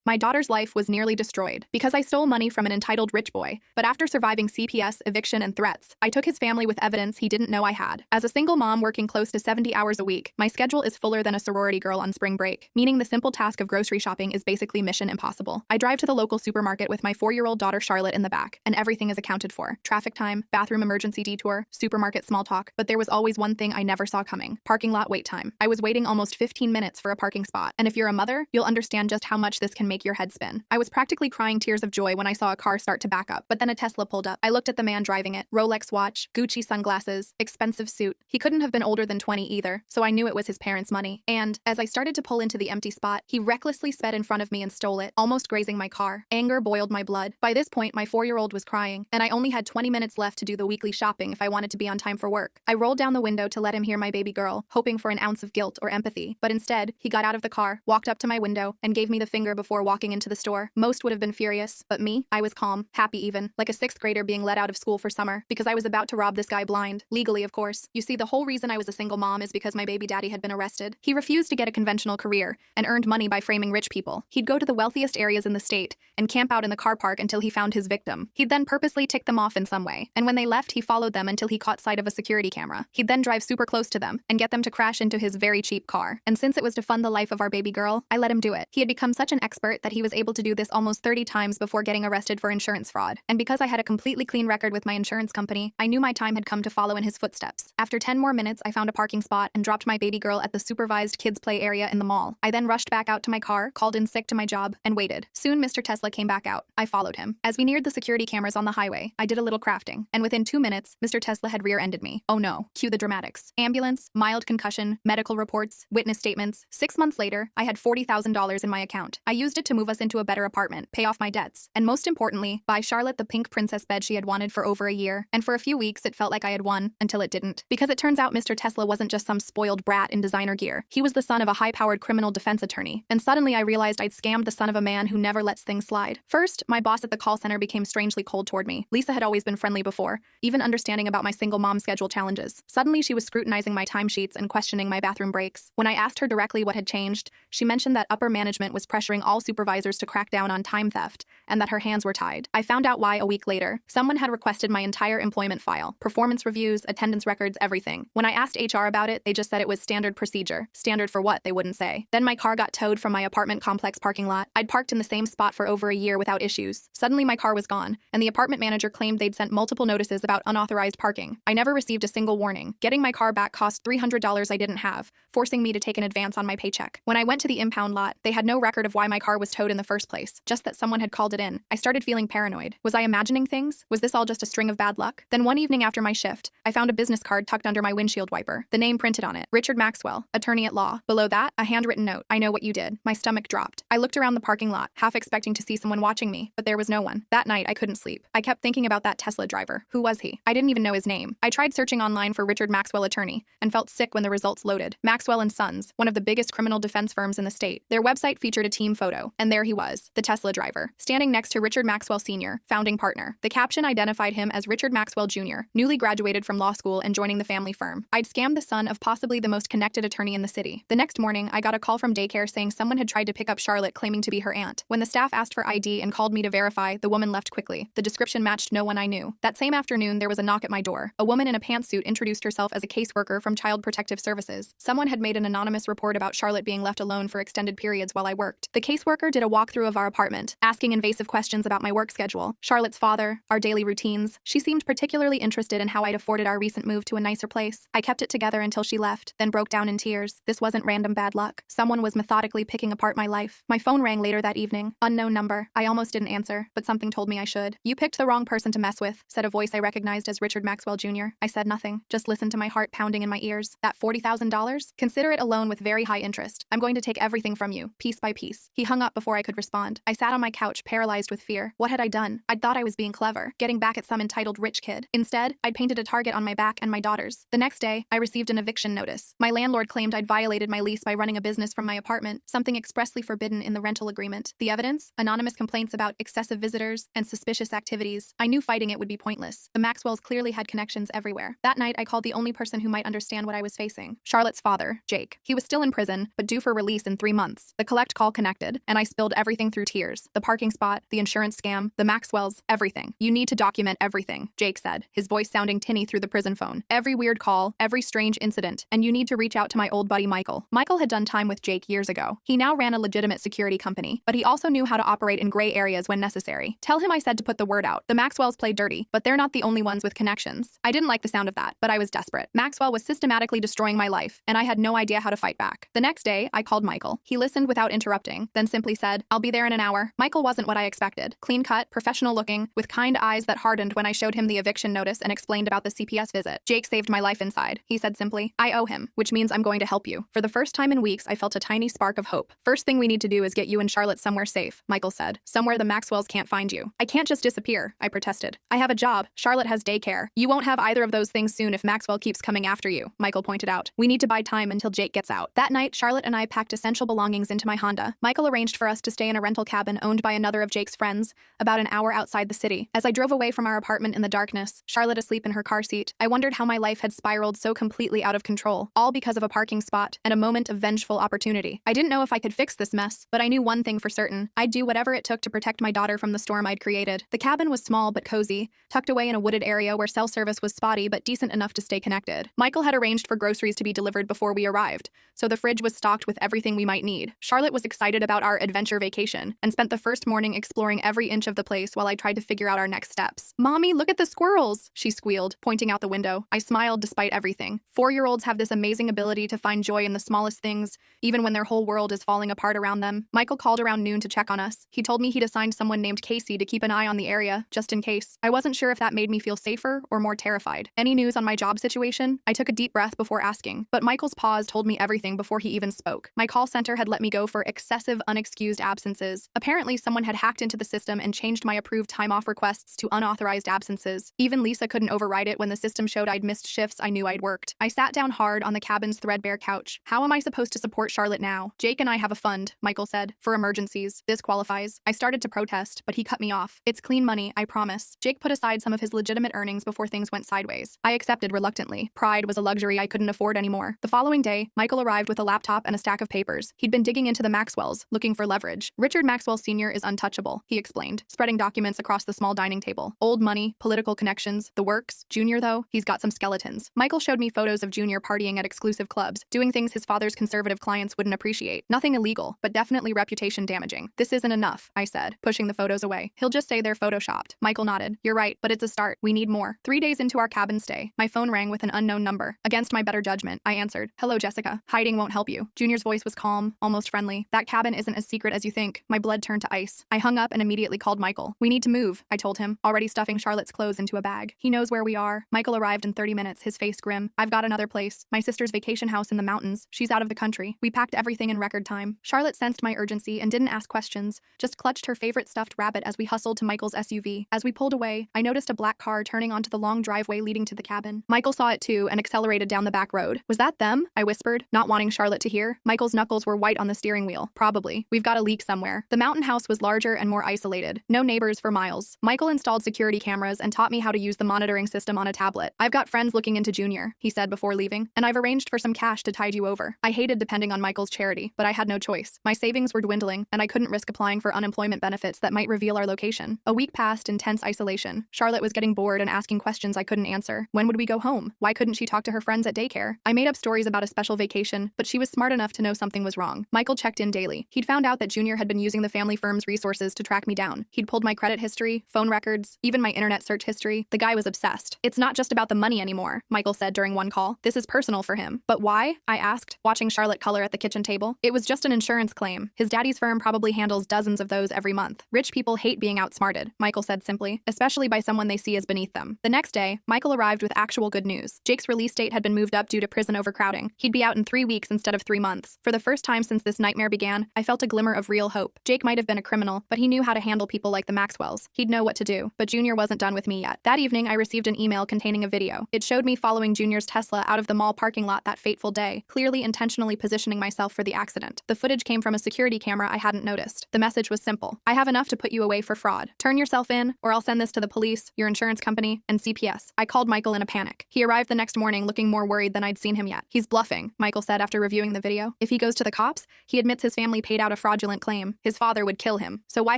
My daughter's life was nearly destroyed because I stole money from an entitled rich boy, but after surviving CPS, eviction, and threats, I took his family with evidence he didn't know I had. As a single mom working close to 70 hours a week, my schedule is fuller than a sorority girl on spring break, meaning the simple task of grocery shopping is basically mission impossible. I drive to the local supermarket with my 4-year-old daughter Charlotte in the back, and everything is accounted for. Traffic time, bathroom emergency detour, supermarket small talk, but there was always one thing I never saw coming: parking lot wait time. I was waiting almost 15 minutes for a parking spot, and if you're a mother, you'll understand just how much this can make your head spin. I was practically crying tears of joy when I saw a car start to back up, but then a Tesla pulled up. I looked at the man driving it: Rolex watch, Gucci sunglasses, expensive suit. He couldn't have been older than 20 either, so I knew it was his parents' money. And as I started to pull into the empty spot, he recklessly sped in front of me and stole it, almost grazing my car. Anger boiled my blood. By this point, my 4-year-old was crying, and I only had 20 minutes left to do the weekly shopping if I wanted to be on time for work. I rolled down the window to let him hear my baby girl, hoping for an ounce of guilt or empathy, but instead, he got out of the car, walked up to my window, and gave me the finger before walking into the store. Most would have been furious, but me, I was calm, happy even, like a 6th grader being let out of school for summer, because I was about to rob this guy blind. Legally, of course. You see, the whole reason I was a single mom is because my baby daddy had been arrested. He refused to get a conventional career and earned money by framing rich people. He'd go to the wealthiest areas in the state and camp out in the car park until he found his victim. He'd then purposely tick them off in some way, and when they left, he followed them until he caught sight of a security camera. He'd then drive super close to them and get them to crash into his very cheap car. And since it was to fund the life of our baby girl, I let him do it. He had become such an expert that he was able to do this almost 30 times before getting arrested for insurance fraud. And because I had a completely clean record with my insurance company, I knew my time had come to follow in his footsteps. After 10 more minutes, I found a parking spot and dropped my baby girl at the supervised kids' play area in the mall. I then rushed back out to my car, called in sick to my job, and waited. Soon, Mr. Tesla came back out. I followed him. As we neared the security cameras on the highway, I did a little crafting, and within 2 minutes, Mr. Tesla had rear-ended me. Oh no, cue the dramatics. Ambulance, mild concussion, medical reports, witness statements. 6 months later, I had $40,000 in my account. I used it to move us into a better apartment, pay off my debts, and most importantly, buy Charlotte the pink princess bed she had wanted for over a year. And for a few weeks, it felt like I had won, until it didn't. Because it turns out Mr. Tesla wasn't just some spoiled brat in designer gear. He was the son of a high-powered criminal defense attorney. And suddenly I realized I'd scammed the son of a man who never lets things slide. First, my boss at the call center became strangely cold toward me. Lisa had always been friendly before, even understanding about my single mom schedule challenges. Suddenly she was scrutinizing my timesheets and questioning my bathroom breaks. When I asked her directly what had changed, she mentioned that upper management was pressuring all supervisors to crack down on time theft, and that her hands were tied. I found out why a week later. Someone had requested my entire employment file, performance reviews, attendance records, everything. When I asked HR about it, they just said it was standard procedure. Standard for what, they wouldn't say. Then my car got towed from my apartment complex parking lot. I'd parked in the same spot for over a year without issues. Suddenly my car was gone, and the apartment manager claimed they'd sent multiple notices about unauthorized parking. I never received a single warning. Getting my car back cost $300 I didn't have, forcing me to take an advance on my paycheck. When I went to the impound lot, they had no record of why my car was towed in the first place, just that someone had called it in. I started feeling paranoid. Was I imagining things? Was this all just a string of bad luck? Then one evening after my shift, I found a business card tucked under my windshield wiper. The name printed on it: Richard Maxwell, attorney at law. Below that, a handwritten note: I know what you did. My stomach dropped. I looked around the parking lot, half expecting to see someone watching me, but there was no one. That night, I couldn't sleep. I kept thinking about that Tesla driver. Who was he? I didn't even know his name. I tried searching online for Richard Maxwell attorney, and felt sick when the results loaded. Maxwell & Sons, one of the biggest criminal defense firms in the state. Their website featured a team photo, and there he was, the Tesla driver, standing next to Richard Maxwell Sr., founding partner. The caption identified him as Richard Maxwell Jr., newly graduated from law school and joining the family firm. I'd scammed the son of possibly the most connected attorney in the city. The next morning, I got a call from daycare saying someone had tried to pick up Charlotte claiming to be her aunt. When the staff asked for ID and called me to verify, the woman left quickly. The description matched no one I knew. That same afternoon, there was a knock at my door. A woman in a pantsuit introduced herself as a caseworker from Child Protective Services. Someone had made an anonymous report about Charlotte being left alone for extended periods while I worked. The caseworker did a walkthrough of our apartment, asking invasive questions about my work schedule, Charlotte's father, our daily routines. She seemed particularly interested in how I'd afforded our recent move to a nicer place. I kept it together until she left, then broke down in tears. This wasn't random bad luck. Someone was methodically picking apart my life. My phone rang later that evening. Unknown number. I almost didn't answer, but something told me I should. You picked the wrong person to mess with, said a voice I recognized as Richard Maxwell Jr. I said nothing, just listened to my heart pounding in my ears. That $40,000? Consider it a loan with very high interest. I'm going to take everything from you, piece by piece. He hung up before I could respond. I sat on my couch, paralyzed with fear. What had I done? I'd thought I was being clever, getting back at some entitled rich kid. Instead, I'd painted a target on my back and my daughter's. The next day, I received an eviction notice. My landlord claimed I'd violated my lease by running a business from my apartment, something expressly forbidden in the rental agreement. The evidence? Anonymous complaints about excessive visitors and suspicious activities. I knew fighting it would be pointless. The Maxwells clearly had connections everywhere. That night, I called the only person who might understand what I was facing: Charlotte's father, Jake. He was still in prison, but due for release in 3 months. The collect call connected, and and I spilled everything through tears. The parking spot, the insurance scam, the Maxwells, everything. You need to document everything, Jake said, his voice sounding tinny through the prison phone. Every weird call, every strange incident, and you need to reach out to my old buddy Michael. Michael had done time with Jake years ago. He now ran a legitimate security company, but he also knew how to operate in gray areas when necessary. Tell him I said to put the word out. The Maxwells play dirty, but they're not the only ones with connections. I didn't like the sound of that, but I was desperate. Maxwell was systematically destroying my life, and I had no idea how to fight back. The next day, I called Michael. He listened without interrupting, then simply said, "I'll be there in an hour." Michael wasn't what I expected. Clean-cut, professional-looking, with kind eyes that hardened when I showed him the eviction notice and explained about the CPS visit. "Jake saved my life inside," he said simply. "I owe him, which means I'm going to help you." For the first time in weeks, I felt a tiny spark of hope. "First thing we need to do is get you and Charlotte somewhere safe," Michael said. "Somewhere the Maxwells can't find you." "I can't just disappear," I protested. "I have a job. Charlotte has daycare. You won't have either of those things soon if Maxwell keeps coming after you," Michael pointed out. "We need to buy time until Jake gets out." That night, Charlotte and I packed essential belongings into my Honda. Michael arranged for us to stay in a rental cabin owned by another of Jake's friends, about an hour outside the city. As I drove away from our apartment in the darkness, Charlotte asleep in her car seat, I wondered how my life had spiraled so completely out of control, all because of a parking spot and a moment of vengeful opportunity. I didn't know if I could fix this mess, but I knew one thing for certain. I'd do whatever it took to protect my daughter from the storm I'd created. The cabin was small but cozy, tucked away in a wooded area where cell service was spotty but decent enough to stay connected. Michael had arranged for groceries to be delivered before we arrived, so the fridge was stocked with everything we might need. Charlotte was excited about our adventure vacation and spent the first morning exploring every inch of the place while I tried to figure out our next steps. "Mommy, look at the squirrels," she squealed, pointing out the window. I smiled despite everything. 4-year-olds have this amazing ability to find joy in the smallest things, even when their whole world is falling apart around them. Michael called around noon to check on us. He told me he'd assigned someone named Casey to keep an eye on the area, just in case. I wasn't sure if that made me feel safer or more terrified. "Any news on my job situation?" I took a deep breath before asking, but Michael's pause told me everything before he even spoke. My call center had let me go for excessive, unexcused absences. Apparently, someone had hacked into the system and changed my approved time-off requests to unauthorized absences. Even Lisa couldn't override it when the system showed I'd missed shifts I knew I'd worked. I sat down hard on the cabin's threadbare couch. "How am I supposed to support Charlotte now?" "Jake and I have a fund," Michael said, "for emergencies. This qualifies." I started to protest, but he cut me off. "It's clean money, I promise." Jake put aside some of his legitimate earnings before things went sideways. I accepted reluctantly. Pride was a luxury I couldn't afford anymore. The following day, Michael arrived with a laptop and a stack of papers. He'd been digging into the Maxwells, looking for leverage. "Richard Maxwell Sr. is untouchable," he explained, spreading documents across the small dining table. "Old money, political connections, the works. Junior, though, he's got some skeletons." Michael showed me photos of Junior partying at exclusive clubs, doing things his father's conservative clients wouldn't appreciate. Nothing illegal, but definitely reputation damaging. "This isn't enough," I said, pushing the photos away. "He'll just say they're photoshopped." Michael nodded. "You're right, but it's a start. We need more." 3 days into our cabin stay, my phone rang with an unknown number. Against my better judgment, I answered. "Hello, Jessica. Hiding won't help you." Junior's voice was calm, almost friendly. "That cabin isn't as secret as you think." My blood turned to ice. I hung up and immediately called Michael. "We need to move," I told him, already stuffing Charlotte's clothes into a bag. "He knows where we are." Michael arrived in 30 minutes, his face grim. "I've got another place. My sister's vacation house in the mountains. She's out of the country." We packed everything in record time. Charlotte sensed my urgency and didn't ask questions, just clutched her favorite stuffed rabbit as we hustled to Michael's SUV. As we pulled away, I noticed a black car turning onto the long driveway leading to the cabin. Michael saw it too and accelerated down the back road. "Was that them?" I whispered, not wanting Charlotte to hear. Michael's knuckles were white on the steering wheel. "Probably. We've got a leak somewhere." The mountain house was larger and more isolated. No neighbors for miles. Michael installed security cameras and taught me how to use the monitoring system on a tablet. "I've got friends looking into Junior," he said before leaving, "and I've arranged for some cash to tide you over." I hated depending on Michael's charity, but I had no choice. My savings were dwindling, and I couldn't risk applying for unemployment benefits that might reveal our location. A week passed in tense isolation. Charlotte was getting bored and asking questions I couldn't answer. When would we go home? Why couldn't she talk to her friends at daycare? I made up stories about a special vacation, but she was smart enough to know something was wrong. Michael checked in daily. He'd found out that Junior had been using the family firm's resources to track me down. He'd pulled my credit history, phone records, even my internet search history. The guy was obsessed. "It's not just about the money anymore," Michael said during one call. "This is personal for him." "But why?" I asked, watching Charlotte color at the kitchen table. "It was just an insurance claim. His daddy's firm probably handles dozens of those every month. Rich people hate being outsmarted," Michael said simply, "especially by someone they see as beneath them." The next day, Michael arrived with actual good news. Jake's release date had been moved up due to prison overcrowding. He'd be out in 3 weeks instead of 3 months. For the first time since this nightmare began, I felt a glimmer of real hope. Jake might have been a criminal, but he knew how to handle people like the Maxwells. He'd know what to do. But Junior wasn't done with me yet. That evening, I received an email containing a video. It showed me following Junior's Tesla out of the mall parking lot that fateful day, clearly intentionally positioning myself for the accident. The footage came from a security camera I hadn't noticed. The message was simple. "I have enough to put you away for fraud. Turn yourself in, or I'll send this to the police, your insurance company, and CPS." I called Michael in a panic. He arrived the next morning looking more worried than I'd seen him yet. "He's bluffing," Michael said after reviewing the video. "If he goes to the cops, he admits his family paid out a fraudulent claim. His father would kill him. So why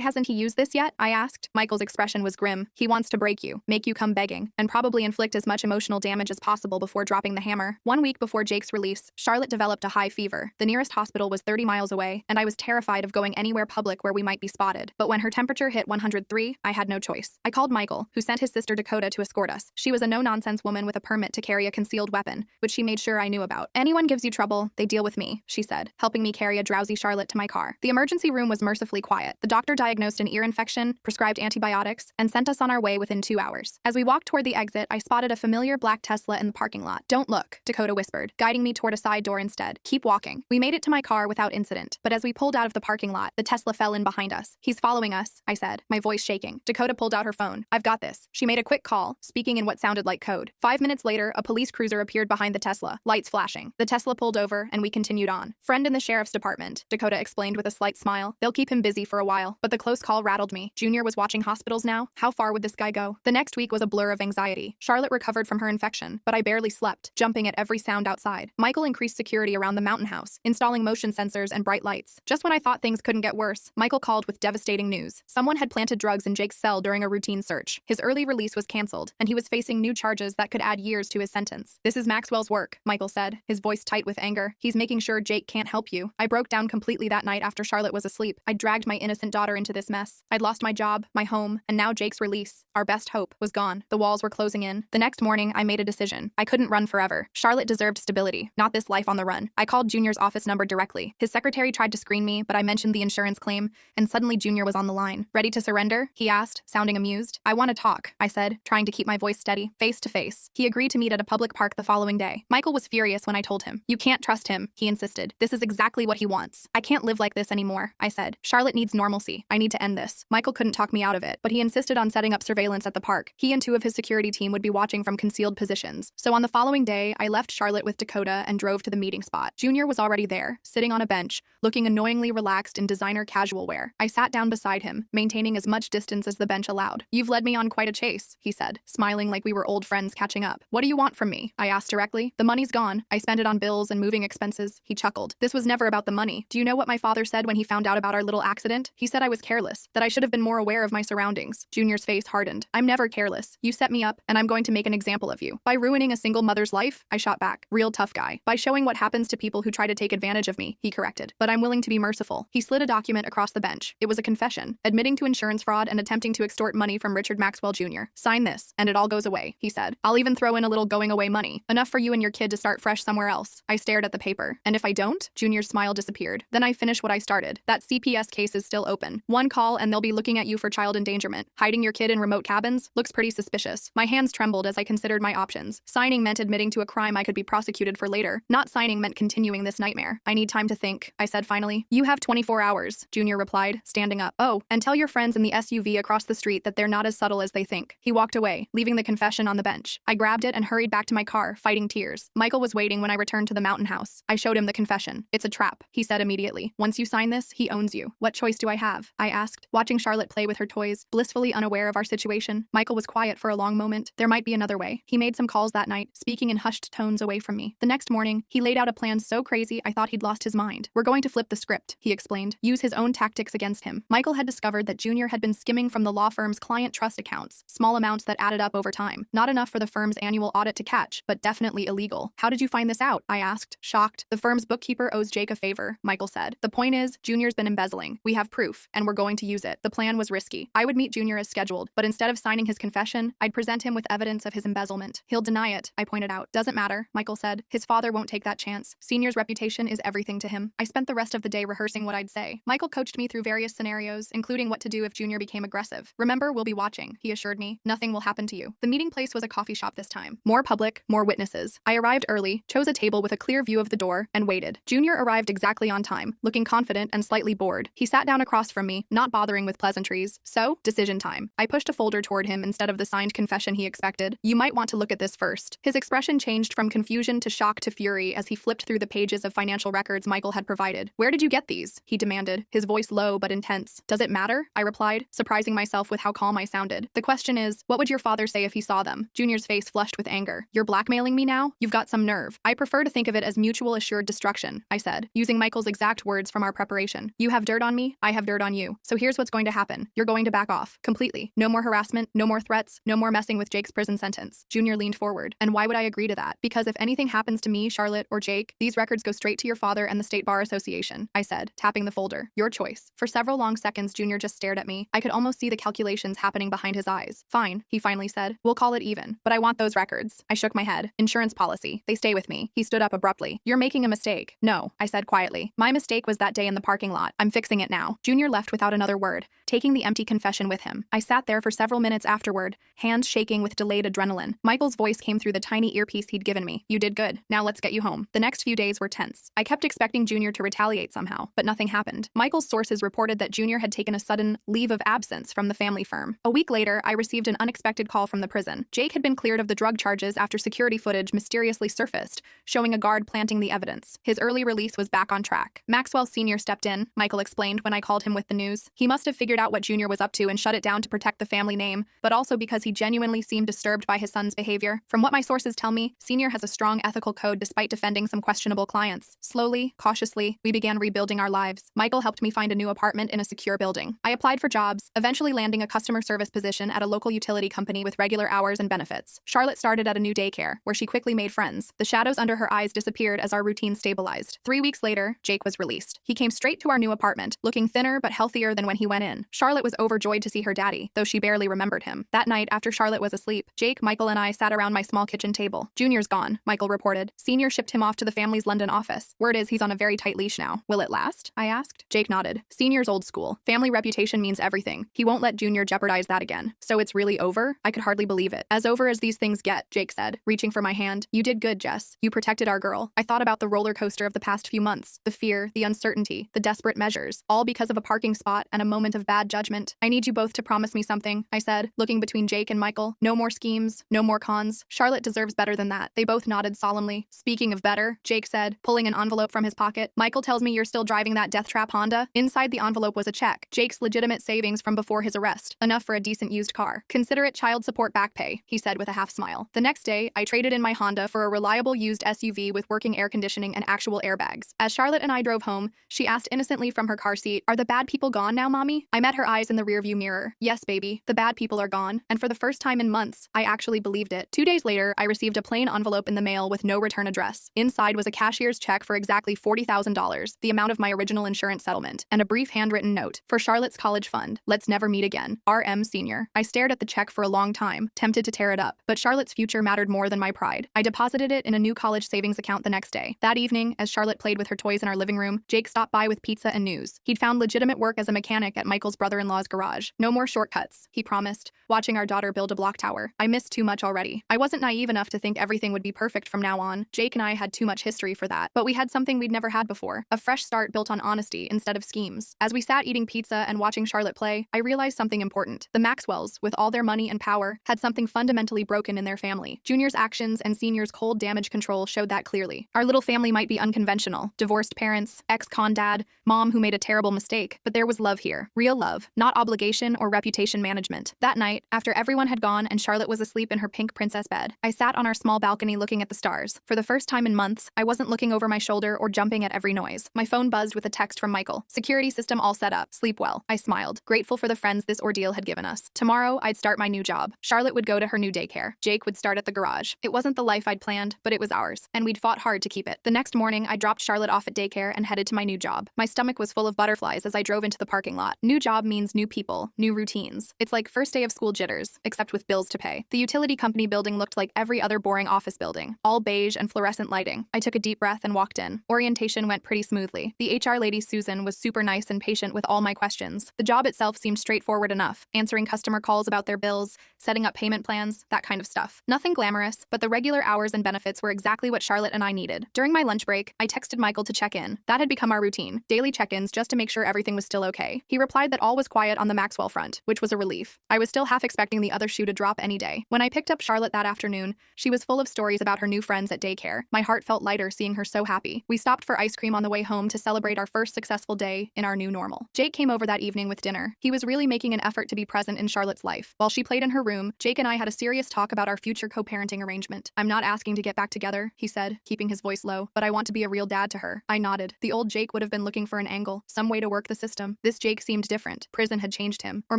hasn't he used this yet? I asked. Michael's expression was grim. He wants to break you, make you come begging, and probably inflict as much emotional damage as possible before dropping the hammer. 1 week before Jake's release, Charlotte developed a high fever. The nearest hospital was 30 miles away, and I was terrified of going anywhere public where we might be spotted. But when her temperature hit 103, I had no choice. I called Michael, who sent his sister Dakota to escort us. She was a no-nonsense woman with a permit to carry a concealed weapon, which she made sure I knew about. Anyone gives you trouble, they deal with me, she said, helping me carry a drowsy Charlotte to my car. The emergency room was mercifully quiet. The doctor diagnosed an ear infection, prescribed antibiotics, and sent us on our way within 2 hours. As we walked toward the exit, I spotted a familiar black Tesla in the parking lot. Don't look, Dakota whispered, guiding me toward a side door instead. Keep walking. We made it to my car without incident, but as we pulled out of the parking lot, the Tesla fell in behind us. He's following us, I said, my voice shaking. Dakota pulled out her phone. I've got this. She made a quick call, speaking in what sounded like code. 5 minutes later, a police cruiser appeared behind the Tesla, lights flashing. The Tesla pulled over, and we continued on. Friend in the sheriff's department, Dakota explained with a slight smile. They'll keep him busy for a while, but the close call rattled me. Junior was watching hospitals now. How far would this guy go? The next week was a blur of anxiety. Charlotte recovered from her infection, but I barely slept, jumping at every sound outside. Michael increased security around the mountain house, installing motion sensors and bright lights. Just when I thought things couldn't get worse, Michael called with devastating news. Someone had planted drugs in Jake's cell during a routine search. His early release was canceled, and he was facing new charges that could add years to his sentence. This is Maxwell's work, Michael said, his voice tight with anger. He's making sure Jake can't help you. I broke down completely that night after Charlotte was asleep. I dragged my innocent daughter into this mess. I'd lost my job, my home, and now Jake's release. Our best hope was gone. The walls were closing in. The next morning, I made a decision. I couldn't run forever. Charlotte deserved stability, not this life on the run. I called Junior's office number directly. His secretary tried to screen me, but I mentioned the insurance claim, and suddenly Junior was on the line. Ready to surrender? He asked, sounding amused. I want to talk, I said, trying to keep my voice steady, face to face. He agreed to meet at a public park the following day. Michael was furious when I told him. You can't trust him, he insisted. This is exactly what he wants. I can't live like this anymore, I said. Charlotte needs normalcy. I need to end this. Michael couldn't talk me out of it, but he insisted on setting up surveillance at the park. He and 2 of his security team would be watching from concealed positions. So on the following day, I left Charlotte with Dakota and drove to the meeting spot. Junior was already there, sitting on a bench, looking annoyingly relaxed in designer casual wear. I sat down beside him, maintaining as much distance as the bench allowed. You've led me on quite a chase, he said, smiling like we were old friends catching up. What do you want from me? I asked directly. The money's gone. I spent it on bills and moving expenses. He chuckled. This was never about the money. Do you know what my father said when he found out about our little accident? He said I was careless, that I should have been more aware of my surroundings. Junior's face hardened. I'm never careless. You set me up, and I'm going to make an example of you. By ruining a single mother's life, I shot back. Real tough guy. By showing what happens to people who try to take advantage of me, he corrected. But I'm willing to be merciful. He slid a document across the bench. It was a confession, admitting to insurance fraud and attempting to extort money from Richard Maxwell Jr. Sign this, and it all goes away, he said. I'll even throw in a little going away money. Enough for you and your kid to start fresh somewhere else. I stared at the paper. And if I don't? Junior's smile disappeared. Then I finish what I started. That CPS case is still open. One call and they'll be looking at you for child endangerment. Hiding your kid in remote cabins? Looks pretty suspicious. My hands trembled as I considered my options. Signing meant admitting to a crime I could be prosecuted for later. Not signing meant continuing this nightmare. I need time to think, I said finally. You have 24 hours, Junior replied, standing up. Oh, and tell your friends in the SUV across the street that they're not as subtle as they think. He walked away, leaving the confession on the bench. I grabbed it and hurried back to my car, fighting tears. Michael was waiting when I returned to the mountain house. I showed him the confession. It's a trap, he said immediately. Once you sign this, he owns you. What choice do I have? I asked, watching Charlotte play with her toys, blissfully unaware of our situation. Michael was quiet for a long moment. There might be another way. He made some calls that night, speaking in hushed tones away from me. The next morning, he laid out a plan so crazy I thought he'd lost his mind. We're going to flip the script, he explained. Use his own tactics against him. Michael had discovered that Junior had been skimming from the law firm's client trust accounts, small amounts that added up over time. Not enough for the firm's annual audit to catch, but definitely illegal. How did you find this out? I asked, shocked. The firm's bookkeeper owes Jake a favor, Michael said. The point is, Junior's been embezzling. We have proof, and we're going to use it. The plan was risky. I would meet Junior as scheduled, but instead of signing his confession, I'd present him with evidence of his embezzlement. He'll deny it, I pointed out. Doesn't matter, Michael said. His father won't take that chance. Senior's reputation is everything to him. I spent the rest of the day rehearsing what I'd say. Michael coached me through various scenarios, including what to do if Junior became aggressive. Remember, we'll be watching, he assured me. Nothing will happen to you. The meeting place was a coffee shop this time. More public, more witnesses. I arrived early, chose a table with a clear view of the door, and waited. Junior arrived exactly on time, looking confident and slightly bored. He sat down across from me, not bothering with pleasantries. So, decision time. I pushed a folder toward him instead of the signed confession he expected. You might want to look at this first. His expression changed from confusion to shock to fury as he flipped through the pages of financial records Michael had provided. Where did you get these? He demanded, his voice low but intense. Does it matter? I replied, surprising myself with how calm I sounded. The question is, what would your father say if he saw them? Junior's face flushed with anger. You're blackmailing me now? You've got some nerve. I prefer to think of it as mutual assured destruction, I said, using Michael's exact words from our our preparation. You have dirt on me, I have dirt on you. So here's what's going to happen. You're going to back off. Completely. No more harassment, no more threats, no more messing with Jake's prison sentence. Junior leaned forward. And why would I agree to that? Because if anything happens to me, Charlotte, or Jake, these records go straight to your father and the State Bar Association, I said, tapping the folder. Your choice. For several long seconds, Junior just stared at me. I could almost see the calculations happening behind his eyes. Fine, he finally said. We'll call it even. But I want those records. I shook my head. Insurance policy. They stay with me. He stood up abruptly. You're making a mistake. No, I said quietly. My mistake was that day in the parking lot. I'm fixing it now. Junior left without another word, taking the empty confession with him. I sat there for several minutes afterward, hands shaking with delayed adrenaline. Michael's voice came through the tiny earpiece he'd given me. You did good. Now let's get you home. The next few days were tense. I kept expecting Junior to retaliate somehow, but nothing happened. Michael's sources reported that Junior had taken a sudden leave of absence from the family firm. A week later, I received an unexpected call from the prison. Jake had been cleared of the drug charges after security footage mysteriously surfaced, showing a guard planting the evidence. His early release was back on track. Maxwell Sr. stepped in, Michael explained when I called him with the news. He must have figured out what Junior was up to and shut it down to protect the family name, but also because he genuinely seemed disturbed by his son's behavior. From what my sources tell me, Senior has a strong ethical code despite defending some questionable clients. Slowly, cautiously, we began rebuilding our lives. Michael helped me find a new apartment in a secure building. I applied for jobs, eventually landing a customer service position at a local utility company with regular hours and benefits. Charlotte started at a new daycare, where she quickly made friends. The shadows under her eyes disappeared as our routine stabilized. 3 weeks later, Jake was released. He came straight to our new apartment, looking thinner but healthier than when he went in. Charlotte was overjoyed to see her daddy, though she barely remembered him. That night, after Charlotte was asleep, Jake, Michael, and I sat around my small kitchen table. Junior's gone, Michael reported. Senior shipped him off to the family's London office. Word is he's on a very tight leash now. Will it last? I asked. Jake nodded. Senior's old school. Family reputation means everything. He won't let Junior jeopardize that again. So it's really over? I could hardly believe it. As over as these things get, Jake said, reaching for my hand. You did good, Jess. You protected our girl. I thought about the roller coaster of the past few months. The fear, the uncertainty, the desperate measures, all because of a parking spot and a moment of bad judgment. I need you both to promise me something, I said, looking between Jake and Michael. No more schemes, no more cons. Charlotte deserves better than that. They both nodded solemnly. Speaking of better, Jake said, pulling an envelope from his pocket. Michael tells me you're still driving that death trap Honda. Inside the envelope was a check. Jake's legitimate savings from before his arrest. Enough for a decent used car. Consider it child support back pay, he said with a half smile. The next day, I traded in my Honda for a reliable used SUV with working air conditioning and actual airbags. As Charlotte and I drove home, she asked innocently from her car seat, are the bad people gone now, Mommy? I met her eyes in the rearview mirror. Yes, baby, the bad people are gone. And for the first time in months, I actually believed it. 2 days later, I received a plain envelope in the mail with no return address. Inside was a cashier's check for exactly $40,000, the amount of my original insurance settlement, and a brief handwritten note, for Charlotte's college fund. Let's never meet again. R.M. Sr. I stared at the check for a long time, tempted to tear it up, but Charlotte's future mattered more than my pride. I deposited it in a new college savings account the next day. That evening, as Charlotte played with her toys in our living room, Jake stopped by with pizza and news. He'd found legitimate work as a mechanic at Michael's brother-in-law's garage. No more shortcuts, he promised, watching our daughter build a block tower. I missed too much already. I wasn't naive enough to think everything would be perfect from now on. Jake and I had too much history for that, but we had something we'd never had before, a fresh start built on honesty instead of schemes. As we sat eating pizza and watching Charlotte play, I realized something important. The Maxwells, with all their money and power, had something fundamentally broken in their family. Junior's actions and Senior's cold damage control showed that clearly. Our little family might be unconventional, divorced parents, ex-con dad, mom who made a terrible mistake, but there was love here. Real love, not obligation or reputation management. That night, after everyone had gone and Charlotte was asleep in her pink princess bed, I sat on our small balcony looking at the stars. For the first time in months, I wasn't looking over my shoulder or jumping at every noise. My phone buzzed with a text from Michael. Security system all set up. Sleep well. I smiled, grateful for the friends this ordeal had given us. Tomorrow, I'd start my new job. Charlotte would go to her new daycare. Jake would start at the garage. It wasn't the life I'd planned, but it was ours, and we'd fought hard to keep it. The next morning, I dropped Charlotte off at daycare and headed to my new job. My stomach was full of butterflies as I drove into the parking lot. New job means new people, new routines. It's like first day of school jitters, except with bills to pay. The utility company building looked like every other boring office building, all beige and fluorescent lighting. I took a deep breath and walked in. Orientation went pretty smoothly. The HR lady, Susan, was super nice and patient with all my questions. The job itself seemed straightforward enough, answering customer calls about their bills, setting up payment plans, that kind of stuff. Nothing glamorous, but the regular hours and benefits were exactly what Charlotte and I needed. During my lunch break, I texted Michael to check in. That had become our routine, daily check-ins just to make sure everything was still okay. He replied that all was quiet on the Maxwell front, which was a relief. I was still half expecting the other shoe to drop any day. When I picked up Charlotte that afternoon, she was full of stories about her new friends at daycare. My heart felt lighter seeing her so happy. We stopped for ice cream on the way home to celebrate our first successful day in our new normal. Jake came over that evening with dinner. He was really making an effort to be present in Charlotte's life. While she played in her room, Jake and I had a serious talk about our future co-parenting arrangement. I'm not asking to get back together, he said, keeping his voice low, but I want to be a real dad to her. I nodded. The old Jake would would have been looking for an angle, some way to work the system. This Jake seemed different. Prison had changed him, or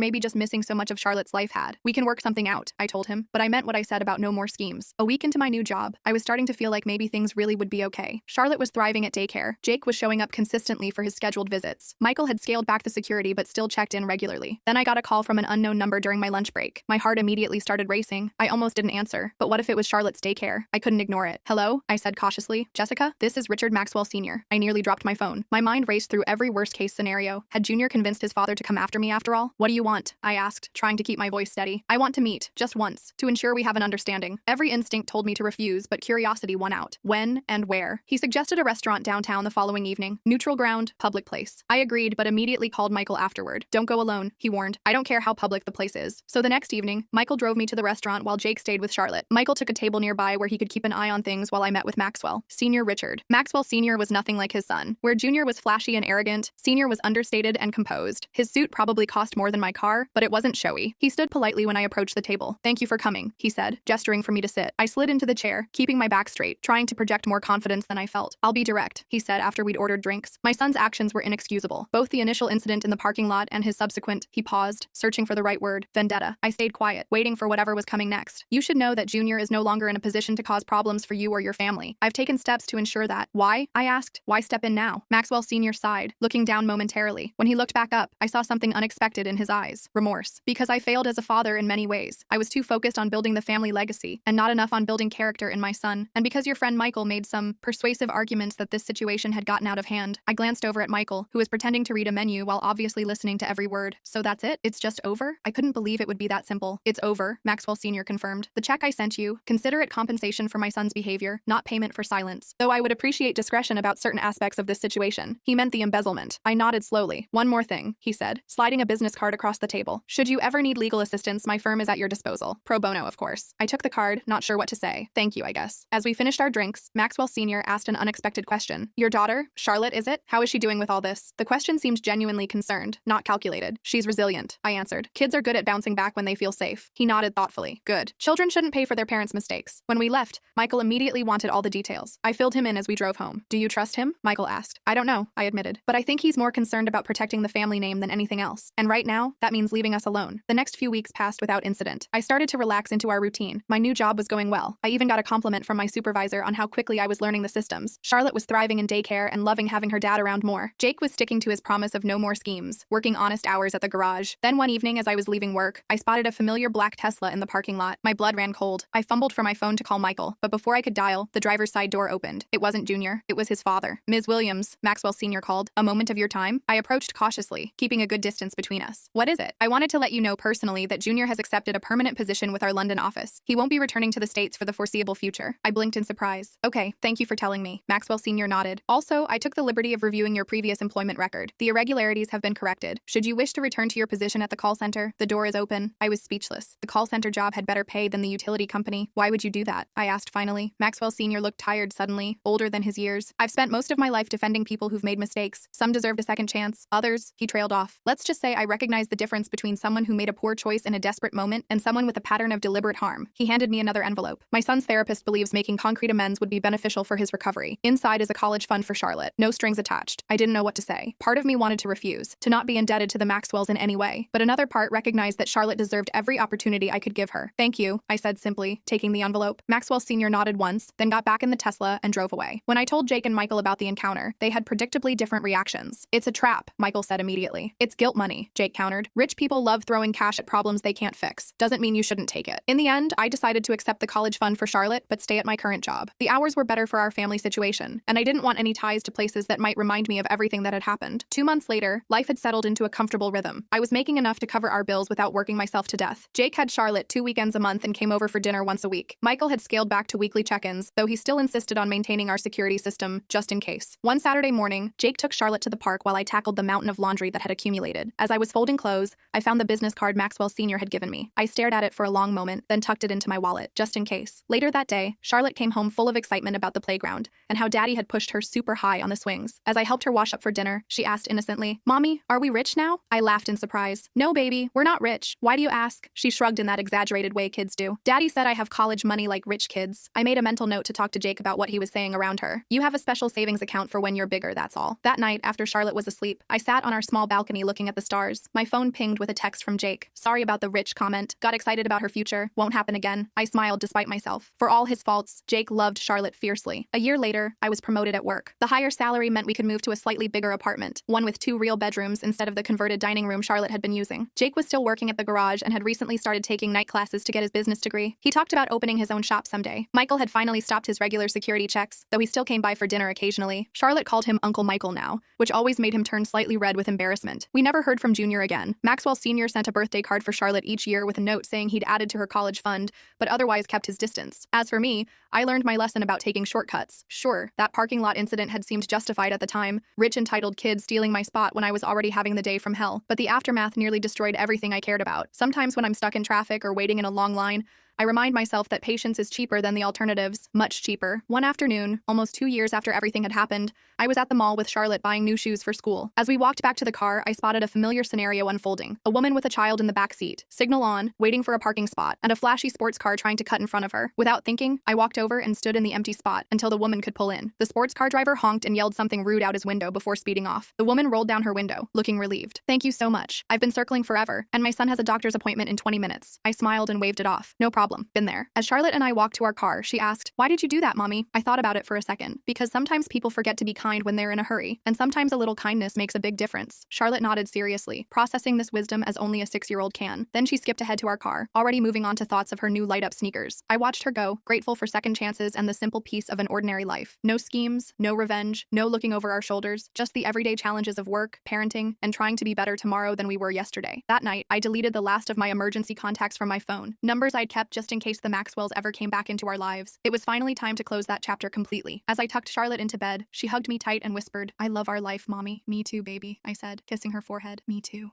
maybe just missing so much of Charlotte's life had. We can work something out, I told him, but I meant what I said about no more schemes. A week into my new job, I was starting to feel like maybe things really would be okay. Charlotte was thriving at daycare. Jake was showing up consistently for his scheduled visits. Michael had scaled back the security but still checked in regularly. Then I got a call from an unknown number during my lunch break. My heart immediately started racing. I almost didn't answer, but what if it was Charlotte's daycare? I couldn't ignore it. Hello? I said cautiously. Jessica, this is Richard Maxwell Sr. I nearly dropped my phone. My mind raced through every worst-case scenario. Had Junior convinced his father to come after me after all? What do you want? I asked, trying to keep my voice steady. I want to meet, just once, to ensure we have an understanding. Every instinct told me to refuse, but curiosity won out. When and where? He suggested a restaurant downtown the following evening. Neutral ground, public place. I agreed, but immediately called Michael afterward. Don't go alone, he warned. I don't care how public the place is. So the next evening, Michael drove me to the restaurant while Jake stayed with Charlotte. Michael took a table nearby where he could keep an eye on things while I met with Maxwell. Senior Richard. Maxwell Sr. was nothing like his son. Where Junior was flashy and arrogant, Senior was understated and composed. His suit probably cost more than my car, but it wasn't showy. He stood politely when I approached the table. Thank you for coming, he said, gesturing for me to sit. I slid into the chair, keeping my back straight, trying to project more confidence than I felt. I'll be direct, he said after we'd ordered drinks. My son's actions were inexcusable. Both the initial incident in the parking lot and his subsequent, he paused, searching for the right word, vendetta. I stayed quiet, waiting for whatever was coming next. You should know that Junior is no longer in a position to cause problems for you or your family. I've taken steps to ensure that. Why? I asked. Why step in now? Maxwell Sr. sighed, looking down momentarily. When he looked back up, I saw something unexpected in his eyes. Remorse. Because I failed as a father in many ways. I was too focused on building the family legacy, and not enough on building character in my son. And because your friend Michael made some persuasive arguments that this situation had gotten out of hand, I glanced over at Michael, who was pretending to read a menu while obviously listening to every word. So that's it? It's just over? I couldn't believe it would be that simple. It's over, Maxwell Sr. confirmed. The check I sent you, consider it compensation for my son's behavior, not payment for silence. Though I would appreciate discretion about certain aspects of this situation. He meant the embezzlement. I nodded slowly. One more thing, he said, sliding a business card across the table. Should you ever need legal assistance, my firm is at your disposal. Pro bono, of course. I took the card, not sure what to say. Thank you, I guess. As we finished our drinks, Maxwell Sr. asked an unexpected question. Your daughter, Charlotte, is it? How is she doing with all this? The question seemed genuinely concerned, not calculated. She's resilient, I answered. Kids are good at bouncing back when they feel safe. He nodded thoughtfully. Good. Children shouldn't pay for their parents' mistakes. When we left, Michael immediately wanted all the details. I filled him in as we drove home. Do you trust him? Michael asked. I don't know, I admitted. But I think he's more concerned about protecting the family name than anything else. And right now, that means leaving us alone. The next few weeks passed without incident. I started to relax into our routine. My new job was going well. I even got a compliment from my supervisor on how quickly I was learning the systems. Charlotte was thriving in daycare and loving having her dad around more. Jake was sticking to his promise of no more schemes, working honest hours at the garage. Then one evening as I was leaving work, I spotted a familiar black Tesla in the parking lot. My blood ran cold. I fumbled for my phone to call Michael, but before I could dial, the driver's side door opened. It wasn't Junior. It was his father. Ms. Williams, Maxwell Sr. called. A moment of your time? I approached cautiously, keeping a good distance between us. What is it? I wanted to let you know personally that Junior has accepted a permanent position with our London office. He won't be returning to the States for the foreseeable future. I blinked in surprise. Okay, thank you for telling me. Maxwell Sr. nodded. Also, I took the liberty of reviewing your previous employment record. The irregularities have been corrected. Should you wish to return to your position at the call center, the door is open. I was speechless. The call center job had better pay than the utility company. Why would you do that? I asked finally. Maxwell Sr. looked tired suddenly, older than his years. I've spent most of my life defending people who've made mistakes. Some deserved a second chance. Others, he trailed off. Let's just say I recognize the difference between someone who made a poor choice in a desperate moment and someone with a pattern of deliberate harm. He handed me another envelope. My son's therapist believes making concrete amends would be beneficial for his recovery. Inside is a college fund for Charlotte. No strings attached. I didn't know what to say. Part of me wanted to refuse, to not be indebted to the Maxwells in any way, but another part recognized that Charlotte deserved every opportunity I could give her. Thank you, I said simply, taking the envelope. Maxwell Sr. nodded once, then got back in the Tesla and drove away. When I told Jake and Michael about the encounter, they had predictably different reactions. It's a trap, Michael said immediately. It's guilt money, Jake countered. Rich people love throwing cash at problems they can't fix. Doesn't mean you shouldn't take it. In the end, I decided to accept the college fund for Charlotte, but stay at my current job. The hours were better for our family situation, and I didn't want any ties to places that might remind me of everything that had happened. 2 months later, life had settled into a comfortable rhythm. I was making enough to cover our bills without working myself to death. Jake had Charlotte 2 weekends a month and came over for dinner once a week. Michael had scaled back to weekly check-ins, though he still insisted on maintaining our security system, just in case. One Saturday morning, Jake took Charlotte to the park while I tackled the mountain of laundry that had accumulated. As I was folding clothes, I found the business card Maxwell Sr. had given me. I stared at it for a long moment, then tucked it into my wallet, just in case. Later that day, Charlotte came home full of excitement about the playground and how Daddy had pushed her super high on the swings. As I helped her wash up for dinner, she asked innocently, "Mommy, are we rich now?" I laughed in surprise. "No, baby, we're not rich. Why do you ask?" She shrugged in that exaggerated way kids do. "Daddy said I have college money like rich kids." I made a mental note to talk to Jake about what he was saying around her. "You have a special savings account for when you're bigger, better, that's all. That night, after Charlotte was asleep, I sat on our small balcony looking at the stars. My phone pinged with a text from Jake. Sorry about the rich comment. Got excited about her future. Won't happen again. I smiled despite myself. For all his faults, Jake loved Charlotte fiercely. A year later, I was promoted at work. The higher salary meant we could move to a slightly bigger apartment, one with 2 real bedrooms instead of the converted dining room Charlotte had been using. Jake was still working at the garage and had recently started taking night classes to get his business degree. He talked about opening his own shop someday. Michael had finally stopped his regular security checks, though he still came by for dinner occasionally. Charlotte called him Uncle Michael now, which always made him turn slightly red with embarrassment. We never heard from Junior again. Maxwell Sr. sent a birthday card for Charlotte each year with a note saying he'd added to her college fund, but otherwise kept his distance. As for me, I learned my lesson about taking shortcuts. Sure, that parking lot incident had seemed justified at the time, rich entitled kids stealing my spot when I was already having the day from hell, but the aftermath nearly destroyed everything I cared about. Sometimes when I'm stuck in traffic or waiting in a long line, I remind myself that patience is cheaper than the alternatives, much cheaper. One afternoon, almost 2 years after everything had happened, I was at the mall with Charlotte buying new shoes for school. As we walked back to the car, I spotted a familiar scenario unfolding. A woman with a child in the back seat, signal on, waiting for a parking spot, and a flashy sports car trying to cut in front of her. Without thinking, I walked over and stood in the empty spot until the woman could pull in. The sports car driver honked and yelled something rude out his window before speeding off. The woman rolled down her window, looking relieved. Thank you so much. I've been circling forever, and my son has a doctor's appointment in 20 minutes. I smiled and waved it off. No problem. Been there. As Charlotte and I walked to our car, she asked, "Why did you do that, Mommy?" I thought about it for a second. Because sometimes people forget to be kind when they're in a hurry, and sometimes a little kindness makes a big difference. Charlotte nodded seriously, processing this wisdom as only a 6-year-old can. Then she skipped ahead to our car, already moving on to thoughts of her new light-up sneakers. I watched her go, grateful for second chances and the simple peace of an ordinary life. No schemes, no revenge, no looking over our shoulders, just the everyday challenges of work, parenting, and trying to be better tomorrow than we were yesterday. That night, I deleted the last of my emergency contacts from my phone, numbers I'd kept just in case the Maxwells ever came back into our lives. It was finally time to close that chapter completely. As I tucked Charlotte into bed, she hugged me tight and whispered, "I love our life, Mommy." "Me too, baby," I said, kissing her forehead. "Me too."